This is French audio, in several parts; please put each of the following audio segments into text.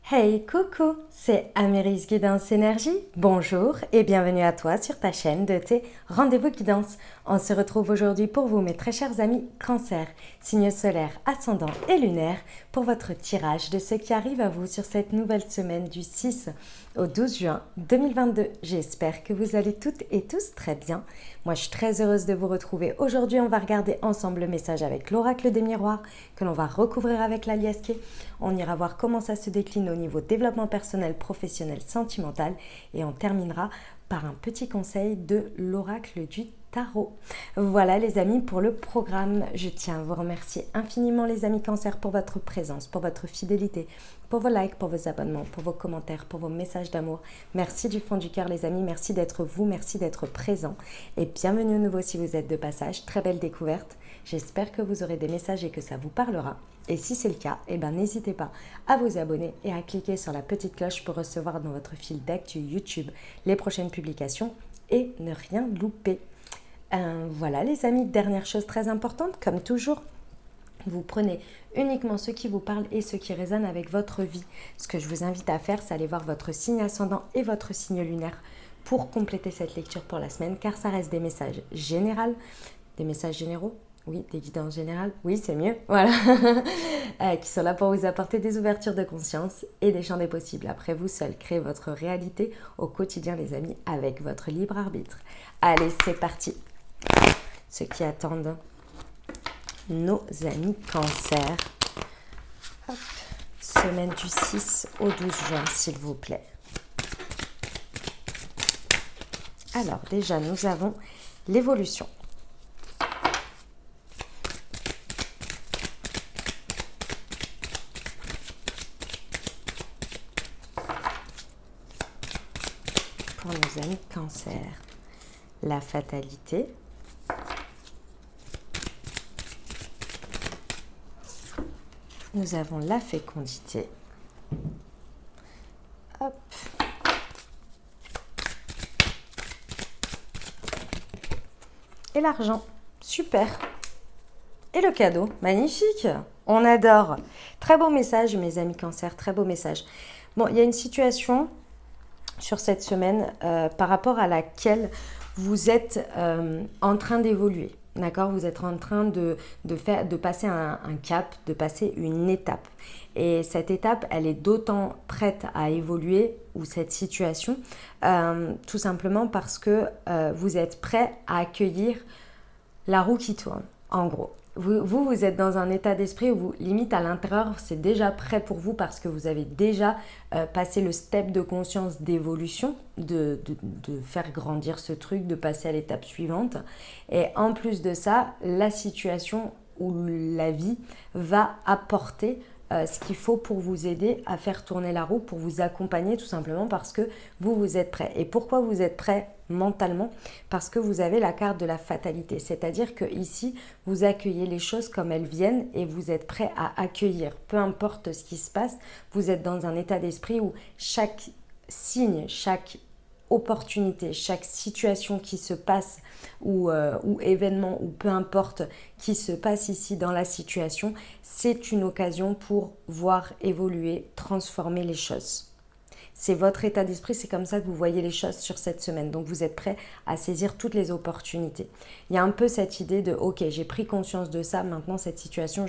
Hey, coucou, c'est Améris Guidance Énergie. Bonjour et bienvenue à toi sur ta chaîne de tes rendez-vous guidance. On se retrouve aujourd'hui pour vous, mes très chers amis Cancer, signe solaire, ascendant et lunaire, pour votre tirage de ce qui arrive à vous sur cette nouvelle semaine du 6 au 12 juin 2022. J'espère que vous allez toutes et tous très bien. Moi, je suis très heureuse de vous retrouver. Aujourd'hui, on va regarder ensemble le message avec l'oracle des miroirs que l'on va recouvrir avec la liasquée. On ira voir comment ça se décline au niveau développement personnel, professionnel, sentimental et on terminera par un petit conseil de l'oracle du tarot. Voilà les amis pour le programme. Je tiens à vous remercier infiniment les amis Cancer pour votre présence, pour votre fidélité, pour vos likes, pour vos abonnements, pour vos commentaires, pour vos messages d'amour. Merci du fond du cœur les amis, merci d'être vous, merci d'être présent et bienvenue à nouveau si vous êtes de passage. Très belle découverte. J'espère que vous aurez des messages et que ça vous parlera. Et si c'est le cas, n'hésitez pas à vous abonner et à cliquer sur la petite cloche pour recevoir dans votre fil d'actu YouTube les prochaines publications et ne rien louper. Voilà les amis, dernière chose très importante, comme toujours, vous prenez uniquement ce qui vous parle et ce qui résonne avec votre vie. Ce que je vous invite à faire, c'est aller voir votre signe ascendant et votre signe lunaire pour compléter cette lecture pour la semaine, car ça reste des messages généraux, des messages généraux. Oui, des guidances générales, oui, c'est mieux, voilà, qui sont là pour vous apporter des ouvertures de conscience et des champs des possibles. Après, vous seul créez votre réalité au quotidien, les amis, avec votre libre arbitre. Allez, c'est parti. Ceux qui attendent nos amis Cancer, hop, semaine du 6 au 12 juin, s'il vous plaît. Alors, déjà, nous avons l'évolution. Pour nos amis Cancer, la fatalité, nous avons la fécondité, hop, et l'argent, super, et le cadeau, magnifique, on adore. Très beau message mes amis Cancer, très beau message. Bon, il y a une situation sur cette semaine par rapport à laquelle vous êtes en train d'évoluer. D'accord, vous êtes en train de passer un cap, de passer une étape. Et cette étape, elle est d'autant prête à évoluer, ou cette situation, tout simplement parce que vous êtes prêt à accueillir la roue qui tourne, en gros. Vous êtes dans un état d'esprit où vous, limite à l'intérieur, c'est déjà prêt pour vous parce que vous avez déjà passé le step de conscience d'évolution, de faire grandir ce truc, de passer à l'étape suivante. Et en plus de ça, la situation ou la vie va apporter ce qu'il faut pour vous aider à faire tourner la roue, pour vous accompagner tout simplement parce que vous êtes prêt. Et pourquoi vous êtes prêt mentalement? Parce que vous avez la carte de la fatalité. C'est-à-dire que ici, vous accueillez les choses comme elles viennent et vous êtes prêt à accueillir. Peu importe ce qui se passe, vous êtes dans un état d'esprit où chaque signe, chaque opportunité, chaque situation qui se passe ou événement ou peu importe qui se passe ici dans la situation, c'est une occasion pour voir évoluer, transformer les choses. C'est votre état d'esprit, c'est comme ça que vous voyez les choses sur cette semaine. Donc vous êtes prêt à saisir toutes les opportunités. Il y a un peu cette idée de ok, j'ai pris conscience de ça, maintenant cette situation,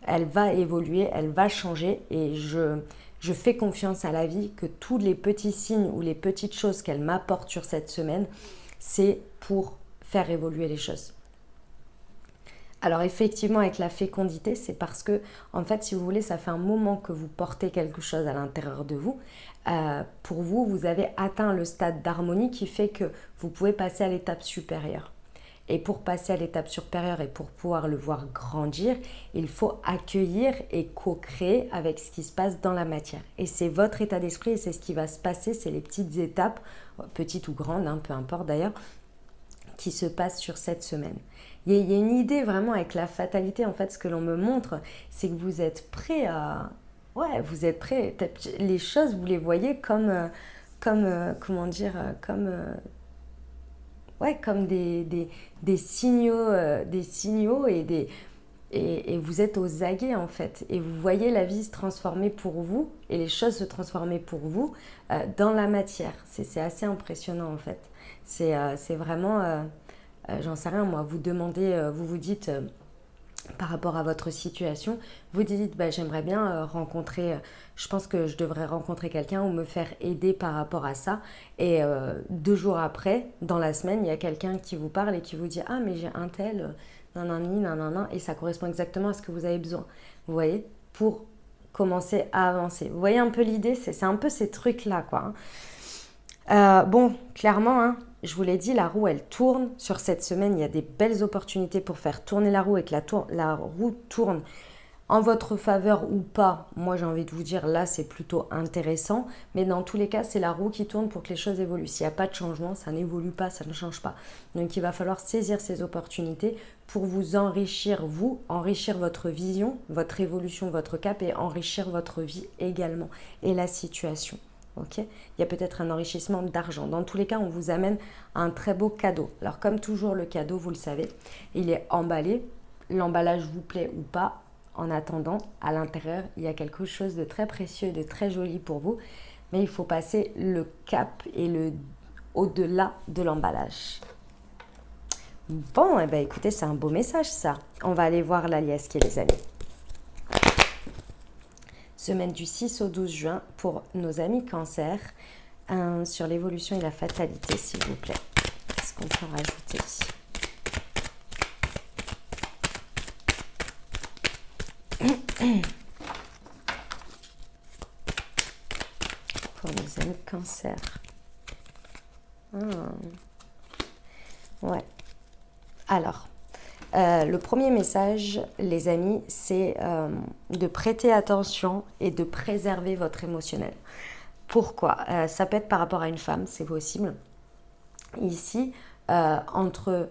elle va évoluer, elle va changer et je fais confiance à la vie que tous les petits signes ou les petites choses qu'elle m'apporte sur cette semaine, c'est pour faire évoluer les choses. Alors effectivement, avec la fécondité, c'est parce que, en fait, si vous voulez, ça fait un moment que vous portez quelque chose à l'intérieur de vous. Pour vous, vous avez atteint le stade d'harmonie qui fait que vous pouvez passer à l'étape supérieure. Et pour passer à l'étape supérieure et pour pouvoir le voir grandir, il faut accueillir et co-créer avec ce qui se passe dans la matière. Et c'est votre état d'esprit et c'est ce qui va se passer, c'est les petites étapes, petites ou grandes, hein, peu importe d'ailleurs, qui se passent sur cette semaine. Il y a une idée vraiment avec la fatalité, en fait, ce que l'on me montre, c'est que vous êtes prêt à... Ouais, vous êtes prêt. Les choses, vous les voyez comment dire, comme des signaux et et vous êtes aux aguets en fait. Et vous voyez la vie se transformer pour vous et les choses se transformer pour vous dans la matière. C'est assez impressionnant en fait. C'est vraiment, j'en sais rien moi, vous demandez, vous vous dites par rapport à votre situation, vous dites bah, j'aimerais bien rencontrer, je pense que je devrais rencontrer quelqu'un ou me faire aider par rapport à ça. Et 2 jours après, dans la semaine, il y a quelqu'un qui vous parle et qui vous dit ah mais j'ai un tel, nanani, nanana, et ça correspond exactement à ce que vous avez besoin. Vous voyez, pour commencer à avancer. Vous voyez un peu l'idée, c'est un peu ces trucs-là quoi. Hein. Bon, clairement, hein, je vous l'ai dit, la roue, elle tourne. Sur cette semaine, il y a des belles opportunités pour faire tourner la roue et que la roue tourne en votre faveur ou pas. Moi, j'ai envie de vous dire, là, c'est plutôt intéressant. Mais dans tous les cas, c'est la roue qui tourne pour que les choses évoluent. S'il n'y a pas de changement, ça n'évolue pas, ça ne change pas. Donc, il va falloir saisir ces opportunités pour vous, enrichir votre vision, votre évolution, votre cap et enrichir votre vie également et la situation. Okay, il y a peut-être un enrichissement d'argent. Dans tous les cas, on vous amène un très beau cadeau. Alors comme toujours, le cadeau, vous le savez, il est emballé. L'emballage vous plaît ou pas. En attendant, à l'intérieur, il y a quelque chose de très précieux et de très joli pour vous. Mais il faut passer le cap et au-delà de l'emballage. Bon, eh ben, écoutez, c'est un beau message ça. On va aller voir la liesse qui est les amis. Semaine du 6 au 12 juin pour nos amis cancer, sur l'évolution et la fatalité, s'il vous plaît. Qu'est-ce qu'on peut rajouter ? Pour nos amis cancer. Ouais. Alors, le premier message, les amis, c'est de prêter attention et de préserver votre émotionnel. Pourquoi ? Ça peut être par rapport à une femme, c'est possible. Ici, entre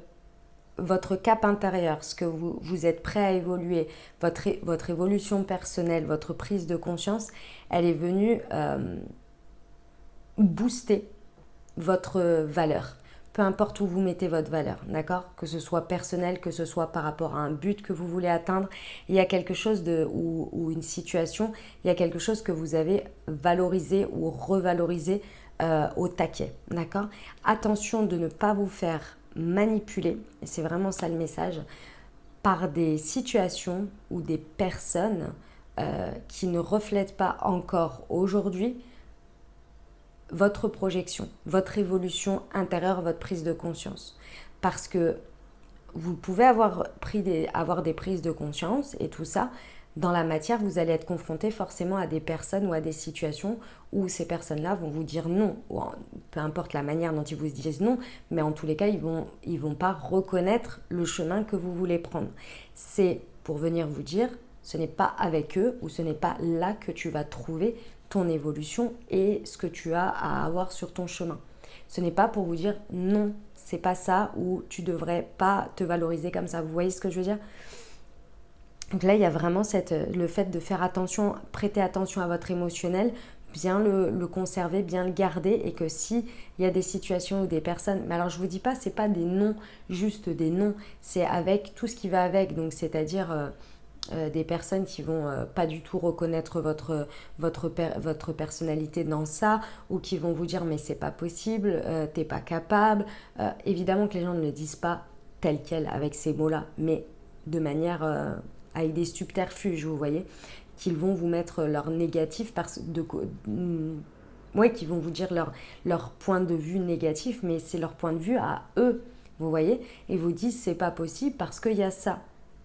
votre cap intérieur, ce que vous êtes prêt à évoluer, votre évolution personnelle, votre prise de conscience, elle est venue booster votre valeur. Peu importe où vous mettez votre valeur, d'accord ? Que ce soit personnel, que ce soit par rapport à un but que vous voulez atteindre, il y a quelque chose ou une situation, il y a quelque chose que vous avez valorisé ou revalorisé au taquet, d'accord ? Attention de ne pas vous faire manipuler, et c'est vraiment ça le message, par des situations ou des personnes qui ne reflètent pas encore aujourd'hui votre projection, votre évolution intérieure, votre prise de conscience. Parce que vous pouvez avoir des prises de conscience et tout ça, dans la matière, vous allez être confronté forcément à des personnes ou à des situations où ces personnes-là vont vous dire non, ou peu importe la manière dont ils vous disent non, mais en tous les cas, ils vont pas reconnaître le chemin que vous voulez prendre. C'est pour venir vous dire, ce n'est pas avec eux ou ce n'est pas là que tu vas trouver ton évolution et ce que tu as à avoir sur ton chemin. Ce n'est pas pour vous dire non, c'est pas ça ou tu devrais pas te valoriser comme ça. Vous voyez ce que je veux dire ? Donc là, il y a vraiment le fait de faire attention, prêter attention à votre émotionnel, bien le conserver, bien le garder et que si il y a des situations ou des personnes, mais alors je vous dis pas, c'est pas des noms, juste des noms, c'est avec tout ce qui va avec, donc c'est-à-dire des personnes qui vont pas du tout reconnaître votre personnalité dans ça ou qui vont vous dire mais c'est pas possible, t'es pas capable. Évidemment que les gens ne le disent pas tel quel avec ces mots-là, mais de manière avec des subterfuges, vous voyez, qu'ils vont vous mettre leur négatif qui vont vous dire leur point de vue négatif, mais c'est leur point de vue à eux, vous voyez, et vous disent c'est pas possible parce qu'il y a ça.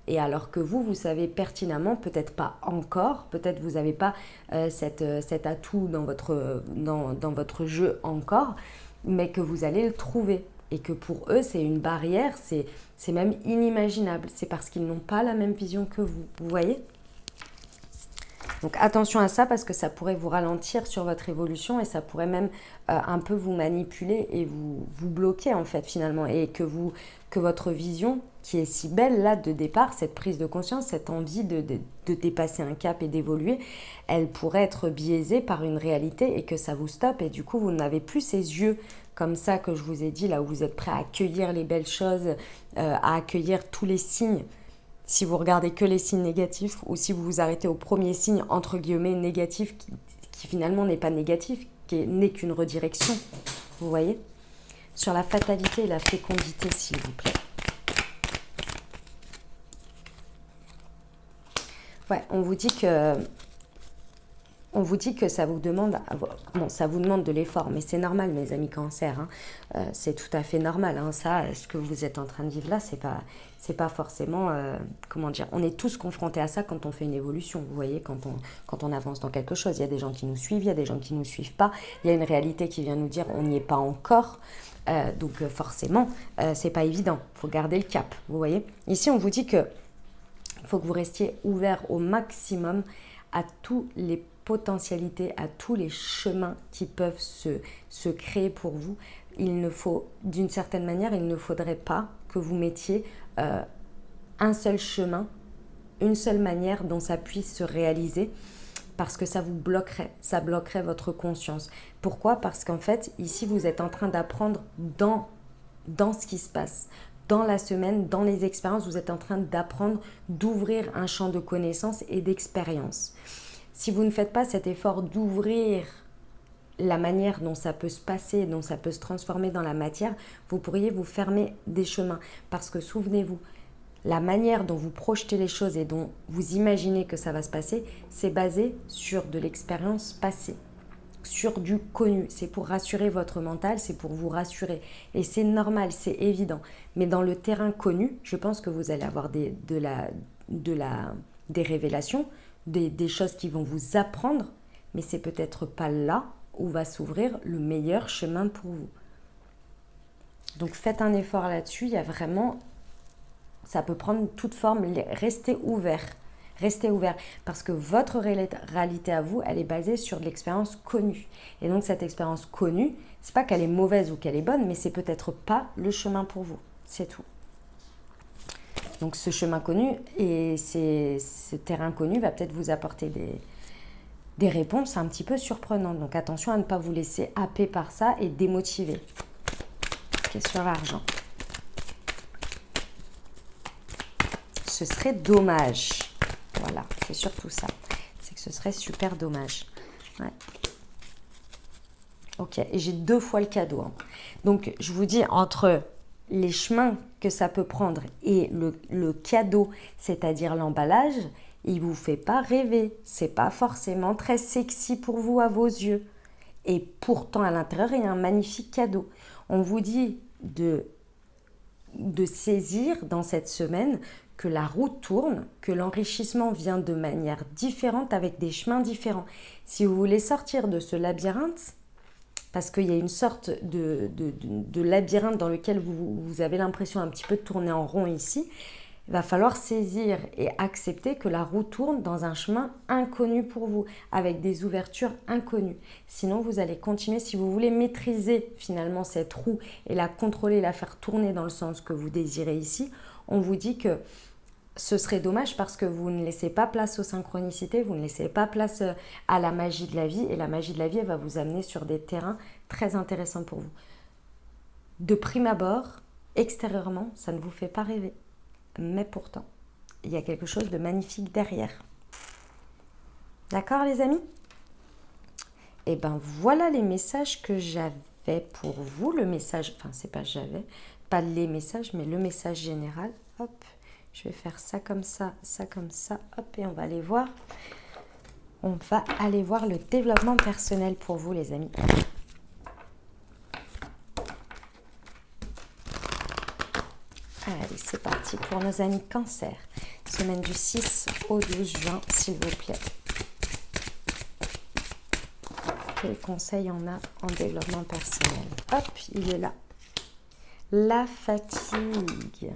Et alors que vous savez pertinemment, peut-être pas encore, peut-être vous n'avez pas cet atout dans votre jeu encore, mais que vous allez le trouver. Et que pour eux, c'est une barrière, c'est même inimaginable. C'est parce qu'ils n'ont pas la même vision que vous voyez ? Donc attention à ça parce que ça pourrait vous ralentir sur votre évolution et ça pourrait même un peu vous manipuler et vous bloquer en fait finalement. Et que votre vision qui est si belle là de départ, cette prise de conscience, cette envie de dépasser un cap et d'évoluer, elle pourrait être biaisée par une réalité et que ça vous stoppe et du coup vous n'avez plus ces yeux comme ça que je vous ai dit, là où vous êtes prêt à accueillir les belles choses, à accueillir tous les signes Si vous regardez que les signes négatifs ou si vous vous arrêtez au premier signe, entre guillemets, négatif, qui finalement n'est pas négatif, qui n'est qu'une redirection. Vous voyez? Sur la fatalité et la fécondité, s'il vous plaît. Ouais, on vous dit que ça vous demande, bon, ça vous demande de l'effort, mais c'est normal, mes amis cancer, hein. C'est tout à fait normal, hein. Ça, ce que vous êtes en train de vivre là, c'est pas forcément, comment dire, on est tous confrontés à ça quand on fait une évolution, vous voyez, quand on avance dans quelque chose. Il y a des gens qui nous suivent, il y a des gens qui nous suivent pas, il y a une réalité qui vient nous dire on n'y est pas encore, donc forcément, c'est pas évident, il faut garder le cap, vous voyez. Ici, on vous dit que il faut que vous restiez ouvert au maximum à toutes les potentialités, à tous les chemins qui peuvent se créer pour vous. Il ne faut, d'une certaine manière, il ne faudrait pas que vous mettiez un seul chemin, une seule manière dont ça puisse se réaliser, parce que ça vous bloquerait, ça bloquerait votre conscience. Pourquoi? Parce qu'en fait, ici, vous êtes en train d'apprendre dans ce qui se passe. Dans la semaine, dans les expériences, vous êtes en train d'apprendre, d'ouvrir un champ de connaissances et d'expérience. Si vous ne faites pas cet effort d'ouvrir la manière dont ça peut se passer, dont ça peut se transformer dans la matière, vous pourriez vous fermer des chemins. Parce que souvenez-vous, la manière dont vous projetez les choses et dont vous imaginez que ça va se passer, c'est basé sur de l'expérience passée, sur du connu. C'est pour rassurer votre mental, c'est pour vous rassurer. Et c'est normal, c'est évident. Mais dans le terrain connu, je pense que vous allez avoir des révélations, des choses qui vont vous apprendre, mais c'est peut-être pas là où va s'ouvrir le meilleur chemin pour vous. Donc faites un effort là-dessus, il y a vraiment... Ça peut prendre toute forme, restez ouvert. Restez ouvert, parce que votre réalité à vous, elle est basée sur de l'expérience connue. Et donc cette expérience connue, c'est pas qu'elle est mauvaise ou qu'elle est bonne, mais c'est peut-être pas le chemin pour vous. C'est tout. Donc ce chemin connu et ce terrain connu va peut-être vous apporter des réponses un petit peu surprenantes. Donc attention à ne pas vous laisser happer par ça et démotiver. Ok, sur l'argent. Ce serait dommage. Voilà, c'est surtout ça. C'est que ce serait super dommage. Ouais. Ok, et j'ai 2 fois le cadeau, hein. Donc, je vous dis, entre les chemins que ça peut prendre et le cadeau, c'est-à-dire l'emballage, il ne vous fait pas rêver. C'est pas forcément très sexy pour vous à vos yeux. Et pourtant, à l'intérieur, il y a un magnifique cadeau. On vous dit de saisir dans cette semaine que la roue tourne, que l'enrichissement vient de manière différente avec des chemins différents. Si vous voulez sortir de ce labyrinthe, parce qu'il y a une sorte de labyrinthe dans lequel vous avez l'impression un petit peu de tourner en rond ici, il va falloir saisir et accepter que la roue tourne dans un chemin inconnu pour vous, avec des ouvertures inconnues. Sinon, vous allez continuer, si vous voulez maîtriser finalement cette roue et la contrôler, la faire tourner dans le sens que vous désirez ici, on vous dit que ce serait dommage parce que vous ne laissez pas place aux synchronicités, vous ne laissez pas place à la magie de la vie, et la magie de la vie, elle va vous amener sur des terrains très intéressants pour vous. De prime abord, extérieurement, ça ne vous fait pas rêver. Mais pourtant, il y a quelque chose de magnifique derrière. D'accord, les amis? Et ben voilà les messages que j'avais pour vous. Le message, enfin c'est pas j'avais, pas les messages, mais le message général. Hop, je vais faire ça comme ça, hop, et on va aller voir. On va aller voir le développement personnel pour vous, les amis. Allez, c'est parti pour nos amis cancer. Semaine du 6 au 12 juin, s'il vous plaît. Quels conseils on a en développement personnel? Hop, il est là. La fatigue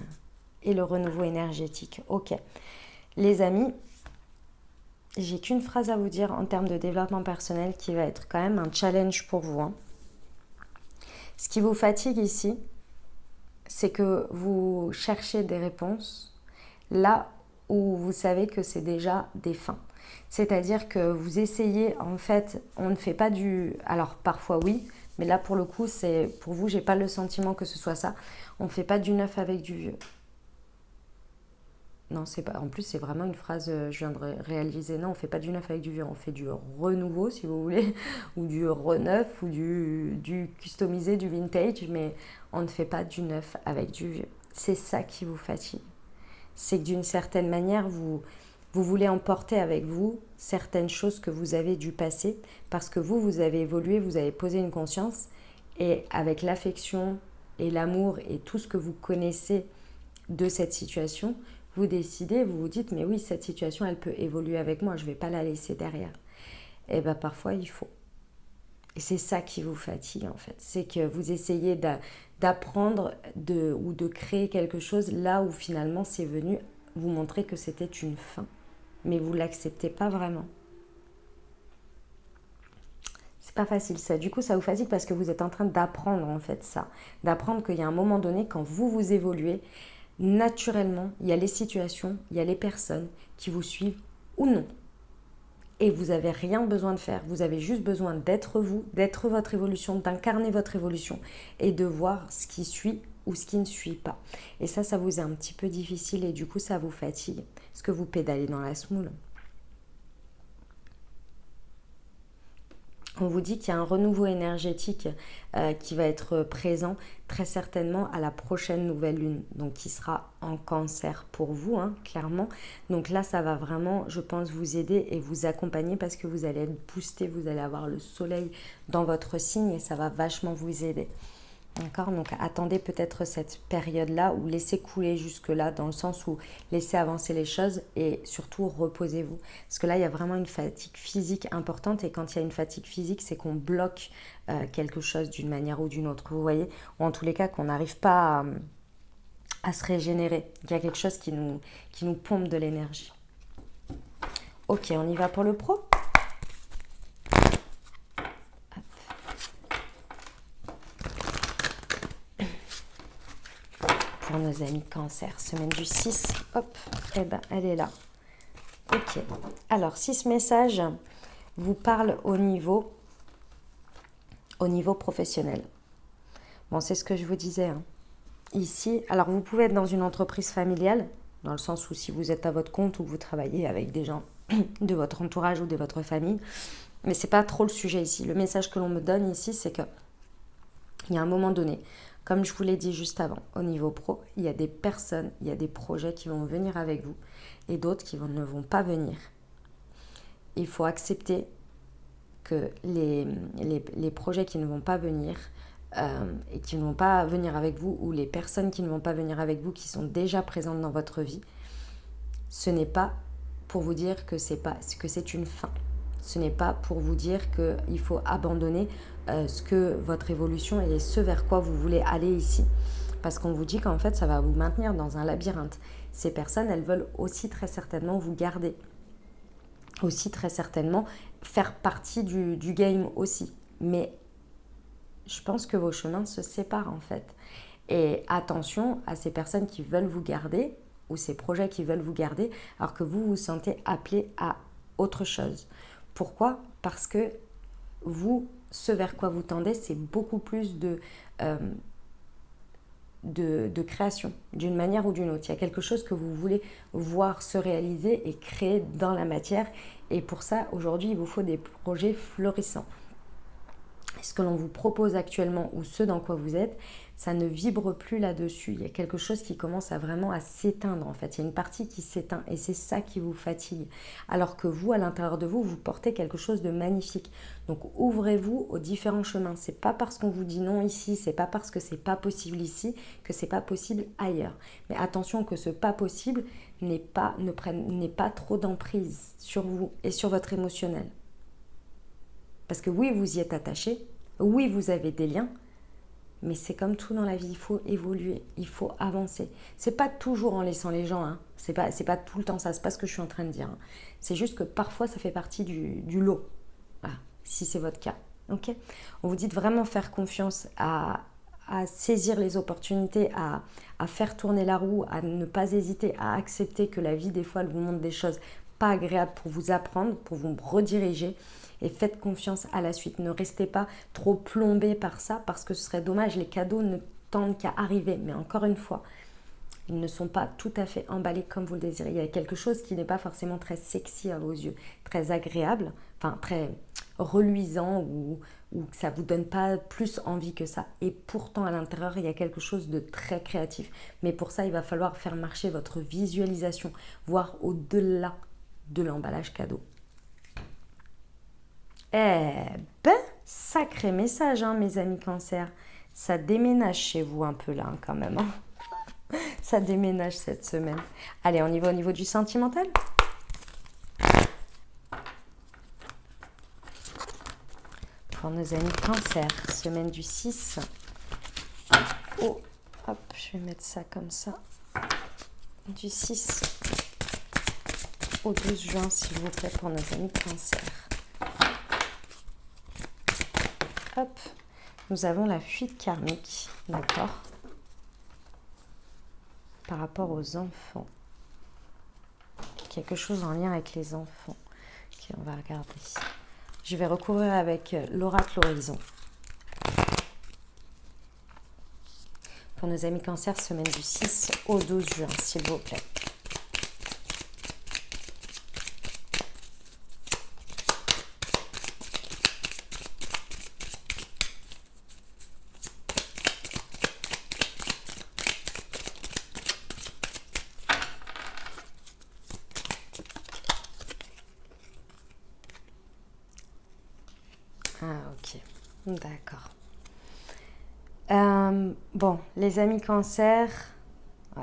et le renouveau énergétique. Ok. Les amis, j'ai qu'une phrase à vous dire en termes de développement personnel qui va être quand même un challenge pour vous, hein. Ce qui vous fatigue ici, c'est que vous cherchez des réponses là où vous savez que c'est déjà des fins. C'est-à-dire que vous essayez, en fait, on ne fait pas du... Alors parfois oui, mais là pour le coup, c'est pour vous, j'ai pas le sentiment que ce soit ça. On ne fait pas du neuf avec du vieux. Non, c'est pas. En plus, c'est vraiment une phrase, je viens de réaliser. Non, on fait pas du neuf avec du vieux, on fait du renouveau, si vous voulez, ou du reneuf, ou du customisé, du vintage, mais on ne fait pas du neuf avec du vieux. C'est ça qui vous fatigue. C'est que d'une certaine manière, vous voulez emporter avec vous certaines choses que vous avez du passé, parce que vous avez évolué, vous avez posé une conscience, et avec l'affection et l'amour et tout ce que vous connaissez de cette situation, vous décidez, vous vous dites, mais oui, cette situation, elle peut évoluer avec moi, je ne vais pas la laisser derrière. Et bien parfois, il faut. Et c'est ça qui vous fatigue en fait. C'est que vous essayez d'apprendre ou de créer quelque chose là où finalement c'est venu vous montrer que c'était une fin. Mais vous ne l'acceptez pas vraiment. C'est pas facile ça. Du coup, ça vous fatigue parce que vous êtes en train d'apprendre en fait ça. D'apprendre qu'il y a un moment donné, quand vous évoluez, naturellement, il y a les situations, il y a les personnes qui vous suivent ou non. Et vous n'avez rien besoin de faire. Vous avez juste besoin d'être vous, d'être votre évolution, d'incarner votre évolution et de voir ce qui suit ou ce qui ne suit pas. Et ça vous est un petit peu difficile et du coup, ça vous fatigue. Est-ce que vous pédalez dans la semoule? On vous dit qu'il y a un renouveau énergétique qui va être présent très certainement à la prochaine nouvelle lune, donc qui sera en cancer pour vous, hein, clairement. Donc là, ça va vraiment, je pense, vous aider et vous accompagner parce que vous allez être boosté, vous allez avoir le soleil dans votre signe et ça va vachement vous aider. D'accord, donc attendez peut-être cette période-là ou laissez couler jusque-là dans le sens où laissez avancer les choses et surtout reposez-vous. Parce que là, il y a vraiment une fatigue physique importante et quand il y a une fatigue physique, c'est qu'on bloque quelque chose d'une manière ou d'une autre, vous voyez, ou en tous les cas qu'on n'arrive pas à se régénérer. Il y a quelque chose qui nous pompe de l'énergie. Ok, on y va pour le pro. Pour nos amis cancer, semaine du 6, hop, et ben elle est là. Ok, alors si ce message vous parle au niveau professionnel, bon c'est ce que je vous disais, hein. Ici, alors vous pouvez être dans une entreprise familiale, dans le sens où si vous êtes à votre compte ou vous travaillez avec des gens de votre entourage ou de votre famille, mais c'est pas trop le sujet ici. Le message que l'on me donne ici, c'est que il y a un moment donné, comme je vous l'ai dit juste avant, au niveau pro, il y a des personnes, il y a des projets qui vont venir avec vous et d'autres qui ne vont pas venir. Il faut accepter que les projets qui ne vont pas venir et qui ne vont pas venir avec vous ou les personnes qui ne vont pas venir avec vous qui sont déjà présentes dans votre vie, ce n'est pas pour vous dire que c'est une fin. Ce n'est pas pour vous dire qu'il faut abandonner ce que votre évolution et ce vers quoi vous voulez aller ici. Parce qu'on vous dit qu'en fait, ça va vous maintenir dans un labyrinthe. Ces personnes, elles veulent aussi très certainement vous garder. Aussi très certainement faire partie du game aussi. Mais je pense que vos chemins se séparent en fait. Et attention à ces personnes qui veulent vous garder ou ces projets qui veulent vous garder alors que vous vous sentez appelé à autre chose. Pourquoi ? Parce que vous, ce vers quoi vous tendez, c'est beaucoup plus de création, d'une manière ou d'une autre. Il y a quelque chose que vous voulez voir se réaliser et créer dans la matière. Et pour ça, aujourd'hui, il vous faut des projets florissants. Ce que l'on vous propose actuellement ou ce dans quoi vous êtes, ça ne vibre plus là-dessus. Il y a quelque chose qui commence à s'éteindre en fait. Il y a une partie qui s'éteint et c'est ça qui vous fatigue. Alors que vous, à l'intérieur de vous, vous portez quelque chose de magnifique. Donc ouvrez-vous aux différents chemins. C'est pas parce qu'on vous dit non ici, c'est pas parce que c'est pas possible ici que c'est pas possible ailleurs. Mais attention que ce pas possible n'ait pas trop d'emprise sur vous et sur votre émotionnel. Parce que oui, vous y êtes attaché, oui, vous avez des liens, mais c'est comme tout dans la vie, il faut évoluer, il faut avancer. C'est pas toujours en laissant les gens, hein. C'est pas tout le temps ça, c'est pas ce que je suis en train de dire, hein. C'est juste que parfois ça fait partie du lot, voilà, si c'est votre cas. Okay, on vous dit de vraiment faire confiance à saisir les opportunités, à faire tourner la roue, à ne pas hésiter, à accepter que la vie, des fois, elle vous montre des choses pas agréables pour vous apprendre, pour vous rediriger. Et faites confiance à la suite. Ne restez pas trop plombé par ça parce que ce serait dommage. Les cadeaux ne tendent qu'à arriver. Mais encore une fois, Ils ne sont pas tout à fait emballés comme vous le désirez. Il y a quelque chose qui n'est pas forcément très sexy à vos yeux, très agréable, enfin très reluisant ou que ça ne vous donne pas plus envie que ça. Et pourtant, à l'intérieur, il y a quelque chose de très créatif. Mais pour ça, il va falloir faire marcher votre visualisation, voir au-delà de l'emballage cadeau. Eh ben, sacré message, hein, mes amis cancer. Ça déménage chez vous un peu là, hein, quand même. Hein. Ça déménage cette semaine. Allez, on y va au niveau du sentimental. Pour nos amis cancer, semaine du 6. Oh, hop, je vais mettre ça comme ça. Du 6 au 12 juin, s'il vous plaît, pour nos amis cancer. Hop, nous avons la fuite karmique, d'accord, par rapport aux enfants. Quelque chose en lien avec les enfants. Ok, on va regarder. Je vais recourir avec l'oracle Horizon. Pour nos amis cancer, semaine du 6 au 12 juin, s'il vous plaît. Ah, ok. D'accord. Bon, les amis cancer,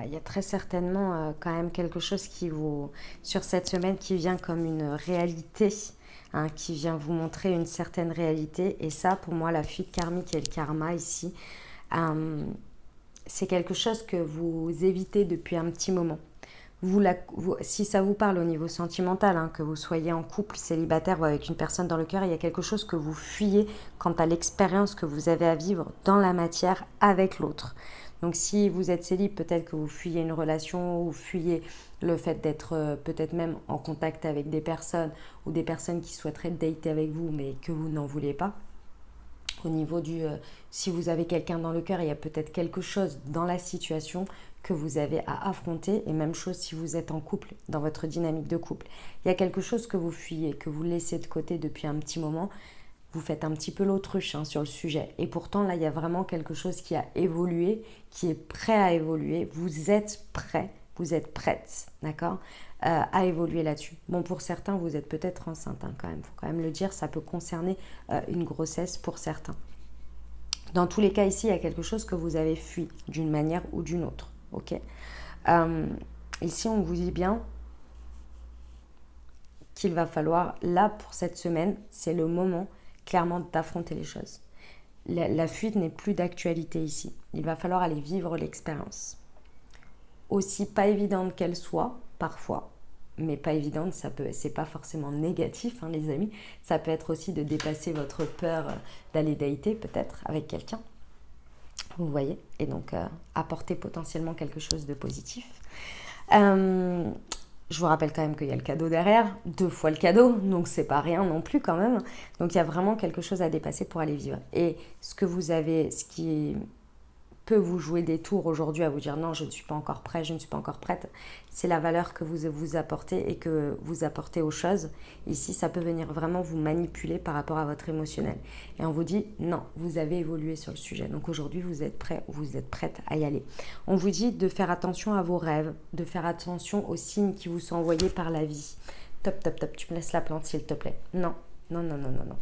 il y a très certainement quand même quelque chose qui vous, sur cette semaine, qui vient comme une réalité, hein, qui vient vous montrer une certaine réalité. Et ça, pour moi, la fuite karmique et le karma ici, c'est quelque chose que vous évitez depuis un petit moment. Si ça vous parle au niveau sentimental, hein, que vous soyez en couple, célibataire ou avec une personne dans le cœur, il y a quelque chose que vous fuyez quant à l'expérience que vous avez à vivre dans la matière avec l'autre. Donc si vous êtes célib, peut-être que vous fuyez une relation ou fuyez le fait d'être peut-être même en contact avec des personnes ou des personnes qui souhaiteraient dater avec vous mais que vous n'en voulez pas. Au niveau si vous avez quelqu'un dans le cœur, il y a peut-être quelque chose dans la situation que vous avez à affronter. Et même chose si vous êtes en couple, dans votre dynamique de couple. Il y a quelque chose que vous fuyez, que vous laissez de côté depuis un petit moment. Vous faites un petit peu l'autruche, hein, sur le sujet. Et pourtant, là, il y a vraiment quelque chose qui a évolué, qui est prêt à évoluer. Vous êtes prêt, vous êtes prête, d'accord, à évoluer là-dessus. Bon, pour certains, vous êtes peut-être enceinte, hein, quand même. Il faut quand même le dire, ça peut concerner une grossesse pour certains. Dans tous les cas, ici, il y a quelque chose que vous avez fui d'une manière ou d'une autre. Ok. Ici, on vous dit bien qu'il va falloir, là, pour cette semaine, c'est le moment, clairement, d'affronter les choses. La fuite n'est plus d'actualité ici. Il va falloir aller vivre l'expérience. Aussi pas évidente qu'elle soit, parfois, mais pas évidente, c'est pas forcément négatif, hein, les amis. Ça peut être aussi de dépasser votre peur d'aller dater, peut-être, avec quelqu'un. Vous voyez, et donc apporter potentiellement quelque chose de positif. Je vous rappelle quand même qu'il y a le cadeau derrière, 2 fois le cadeau, donc c'est pas rien non plus quand même. Donc il y a vraiment quelque chose à dépasser pour aller vivre. Et ce qui peut vous jouer des tours aujourd'hui à vous dire non, je ne suis pas encore prêt, je ne suis pas encore prête, c'est la valeur que vous apportez et que vous apportez aux choses. Ici, ça peut venir vraiment vous manipuler par rapport à votre émotionnel. Et on vous dit non, vous avez évolué sur le sujet. Donc aujourd'hui, vous êtes prêt ou vous êtes prête à y aller. On vous dit de faire attention à vos rêves, de faire attention aux signes qui vous sont envoyés par la vie. Top, top, top, tu me laisses la plante s'il te plaît. Non, non, non, non, non, non.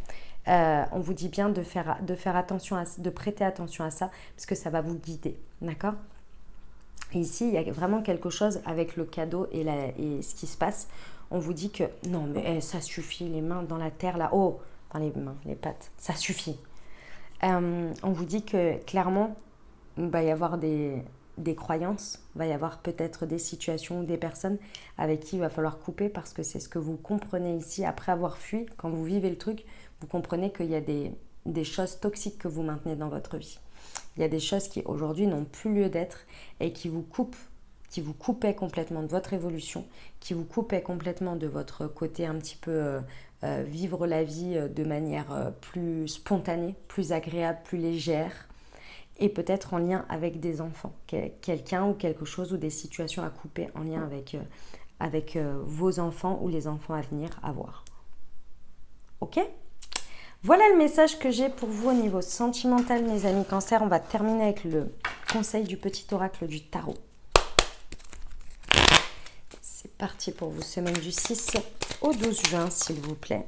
On vous dit bien de faire attention, de prêter attention à ça, parce que ça va vous guider, d'accord ? Ici, il y a vraiment quelque chose avec le cadeau et ce qui se passe. On vous dit que non, mais ça suffit, les mains dans la terre, là, oh, enfin les mains, les pattes, ça suffit. On vous dit que clairement, il va y avoir des croyances, il va y avoir peut-être des situations ou des personnes avec qui il va falloir couper, parce que c'est ce que vous comprenez ici, après avoir fui, quand vous vivez le truc, vous comprenez qu'il y a des choses toxiques que vous maintenez dans votre vie. Il y a des choses qui aujourd'hui n'ont plus lieu d'être et qui vous coupaient complètement de votre évolution, qui vous coupaient complètement de votre côté un petit peu vivre la vie de manière plus spontanée, plus agréable, plus légère. et peut-être en lien avec des enfants, quelqu'un ou quelque chose ou des situations à couper en lien avec vos enfants ou les enfants à venir à voir. Ok ? Voilà le message que j'ai pour vous au niveau sentimental, mes amis Cancer. On va terminer avec le conseil du petit oracle du tarot. C'est parti pour vous, semaine du 6 au 12 juin, s'il vous plaît.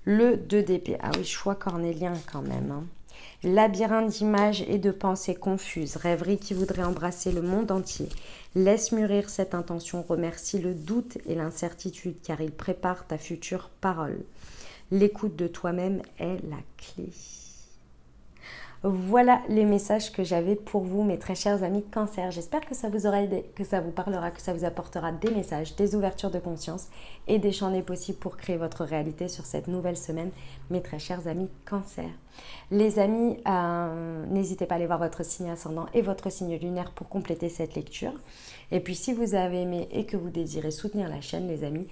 Le 2 d'épée. Ah oui, choix cornélien quand même. Hein. Labyrinthe d'images et de pensées confuses. Rêverie qui voudrait embrasser le monde entier. Laisse mûrir cette intention. Remercie le doute et l'incertitude car il prépare ta future parole. L'écoute de toi-même est la clé. Voilà les messages que j'avais pour vous, mes très chers amis Cancer. J'espère que ça vous aura aidé, que ça vous parlera, que ça vous apportera des messages, des ouvertures de conscience et des champs des possibles pour créer votre réalité sur cette nouvelle semaine, mes très chers amis Cancer. Les amis, n'hésitez pas à aller voir votre signe ascendant et votre signe lunaire pour compléter cette lecture. Et puis si vous avez aimé et que vous désirez soutenir la chaîne, les amis,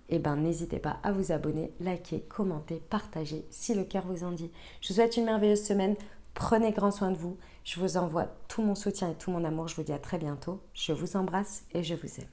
n'hésitez pas à vous abonner, liker, commenter, partager si le cœur vous en dit. Je vous souhaite une merveilleuse semaine. Prenez grand soin de vous. Je vous envoie tout mon soutien et tout mon amour. Je vous dis à très bientôt. Je vous embrasse et je vous aime.